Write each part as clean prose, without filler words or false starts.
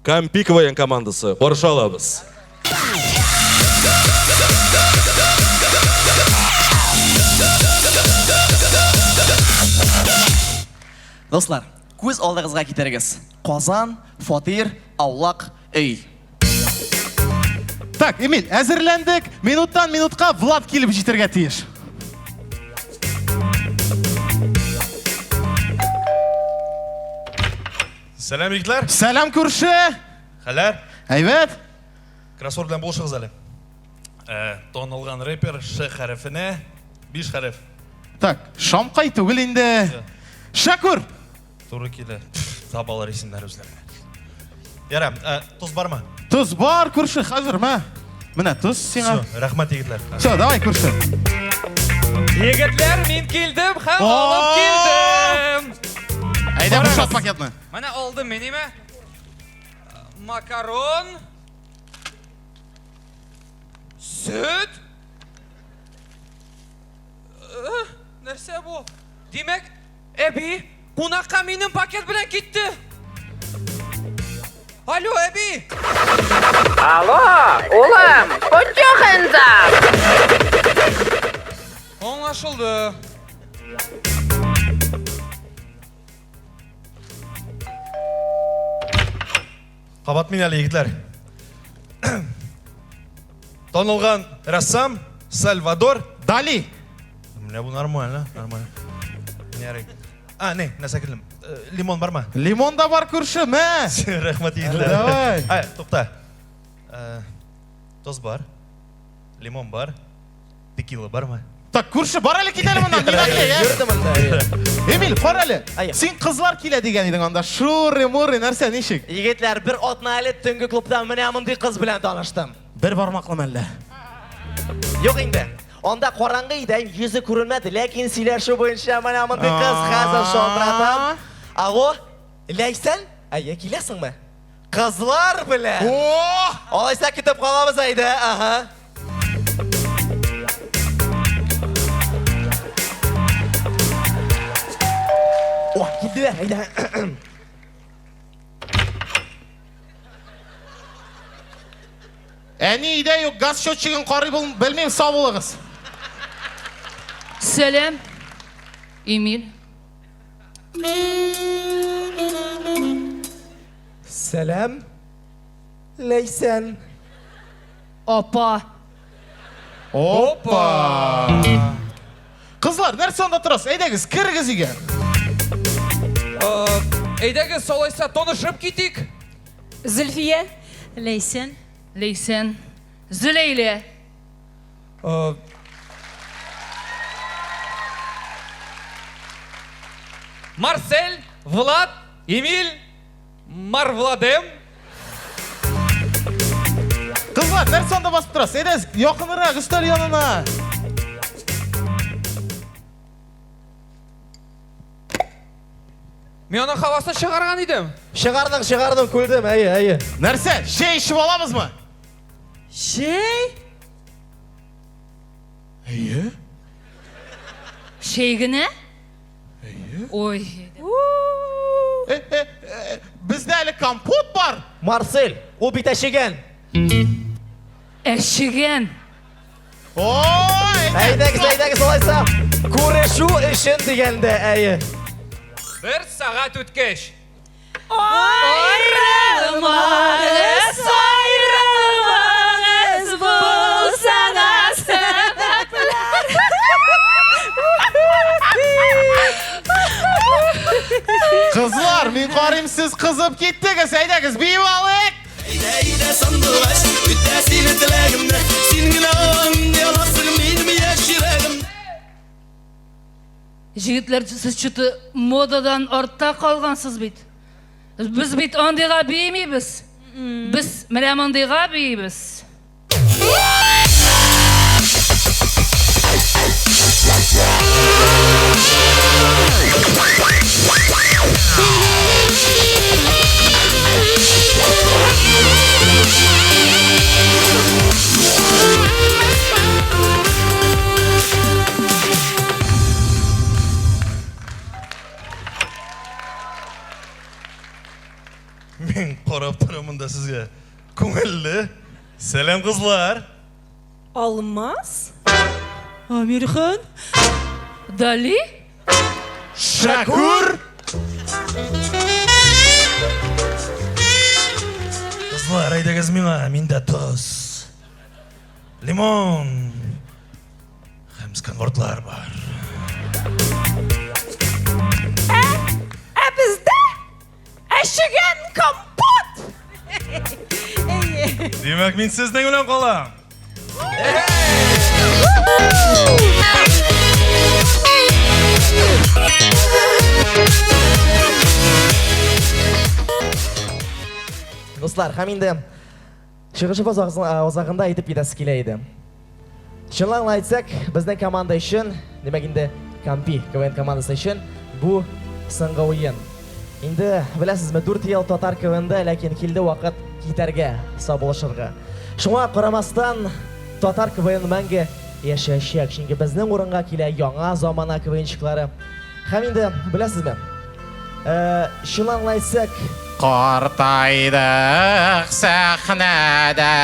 Кампиковаян командасы. Қаршы алабыз. Достар, көз алдыңызға кетеріңіз. Қазан, фатир, аулақ, үй. Так, Эмиль, әзірлендік. Минуттан минутқа Влад келіп жетерге тиіш. Сәлем егітлер. Сәлем көрші. Қалар. Әйбет. Кроссворд белән булышыгыз әле. Танылган рэпер Ш хәрефенә 5 хәреф. Так, Шамқай түгел инде. Шакур. Туры килә. Табалар исемнәр үзләренә. Ярам, тоз бармы? Туз бар көрші, хәзер ма? Менә туз сиңа. Рәхмәт егетләр. Все, давай көрші. Егетлер, мен келдім, һәм алып келдім. Әйдә, бушат пакетны. Менә алдым мен еме? Макарон. Süt. Нәрсә бу? Демәк, әби, қонаққа менің пакет белән китте. Алло, әби. Алло, улым, put your hands up. Аңлашылды. Қабат мен әле егетлер. Танылган рәссам Сальвадор Дали. Менә бу нормально, нормально. Ярый. Не, нәрсә лимон бармы? Лимон да бар көрші, мә. Рәхмәт егетлер. Давай. Тукта. Тоз бар. Лимон бар. Текила бармы? Так, көрші, бар әлі кетелі мұндан. Эмиль, қор әлі. Сен қызлар келе деген едің анда. Шуры-муры, нәрсе, нешік? Егетлер, бір отна әлі түнгі клубтан мене мұндай қыз білән таныштым. Бір бармақлым әлі. Yok инде. Онда қараңғы иден yüzü көрілмеді, ләкин сөйләші бойынша мене мұндай қыз қазір шондыратам. Ағо, Ләйсән, әйе келесің ме? Қызлар білән. Олайса кетіп қаламыз айды, аха. О, келді бе, айды. Әне үйде yok, газ счетчигін қарай білмейм, сау болыңыз. Сәлем, Эмиль. Сәлем, Ләйсән. Опа. Опа! Қызлар, нәрсе онда тұрасыз? Әйдәгіз, кіргіз үйге. Әйдәгіз, солайса тонышып кетейік. Зульфия, Лейсен. Лейсен. Зülейле. Марсель, Влад, Эмиль, Марвладем. Қызлар, нәрсе онда басып тұрасыз? Әйдәгіз, яқынырақ, үстел янына. Мен оның хавасын шығарған едім. Шығардың, көлдім, әйе. Нәрсе, шей ішіп аламыз мы? Шей? Әйе? Шейгіне? Ой. Бізде әлі компот бар. Марсель, о бит әшеген. Әшіген. Ой! Әйдәгіз, олайса. Көрешу үшін дегенде, әйе. Бір сағат өткеш. Ayrılmağız, ayrılmağız bulsana sebepler. Қызлар, мен қарайым сіз қызып кеттіңіз, әйдәгіз, бейіп алайық. Eyde sandılaş, müddessini dileğimde, senin ağın yalasın benim yaşırağımda. Жігітлер, сіз чүті модадан артта қалғансыз бейт. Біз бейт ондайға беймейбіз. Біз мәрәм ондайға бейбіз. Men qarab turaman da sizga. Ko'ngilli. Selam qizlar. Almaz. Amirxon. Dali? Shakur. Qizlar, aydagiz menga, menda tuz, limon, ham skanvortlar bor. Bizde eşigen kompot. Demak, men sizning bilan qolam. Dostlar, ham endi chiqishi ozog'inda aytib ketasi kelaydi. Shunlarni aytsak, bizning komanda uchun, demak endi Kampi KVN komandasi uchun bu so'nggi o'yin. Endi bilasizmi, 4 yil Totar KVNda, lekin keldi vaqt ketarga, hisob olishirga. Shunga qaramasdan Totar KVN menga yashashak. Chunki bizning o'ringa kelay yangi zamona KVNchiklari. Ham endi bilasizmi? Shunlarni aytsak, Qartaydiq sahnada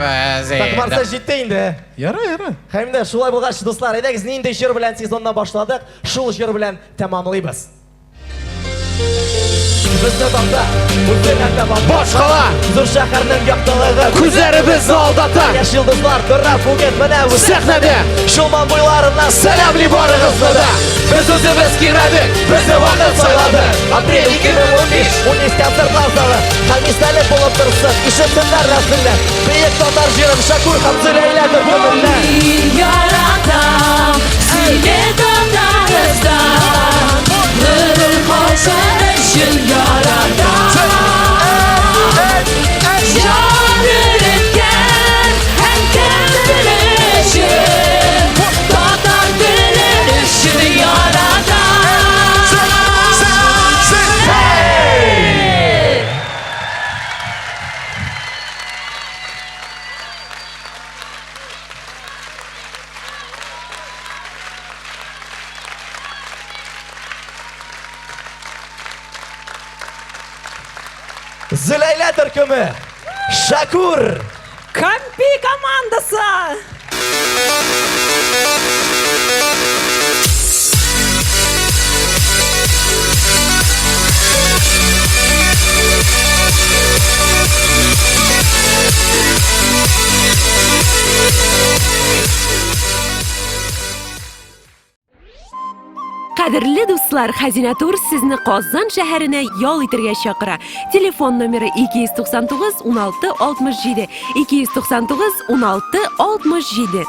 biz. Taqmarsa jetdi endi. Yara. Hamda shulay bo'lgach, do'stlar, aydagiz, endi shir bilan sezondan boshladik. Shul shir bilan tamomlaymiz. Bizda taqda, o'zbeklarda boshqalar. Zur shaharning yoqtiligi, ko'zlari bizni aldatar. Yosh yulduzlar ko'rib Fuget mana bu sahnada. Shuman bo'ylaridan salamli borig'izda. Biz o'zimiz kelmadik, bizni vaqt sayladi. Aprel 2015, 13 konsertlar zali. Qalbistalik bo'lib tursin, ishimlar rasmlar. Buyuk Totar jirim Shakur Hamzalaylardi ko'millar. Yaratam seni Totaristan. Bir koşan için yaratam. Can üretken hem kendini için. Totar bilir işini yaratam. Zilayla Türkümü, Shakur. Kampi komandası. Qadrli do'stlar, Xazina Tur sizni Qozon shahriga yo'l itirga chaqira. Telefon nomeri 299 16 67 299 16 67.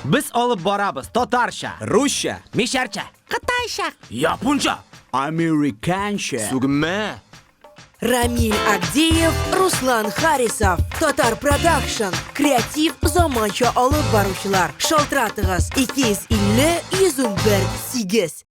Biz olib boramiz Totarsha, Ruscha, Misharcha, Xitoycha, Yaponcha, Amerikancha. Sugma. Рамиль Агдеев, Руслан Харисов, Totar Production, kreativ zamancha olib boruvchilar. Шалтыратыгыз 250 101 8.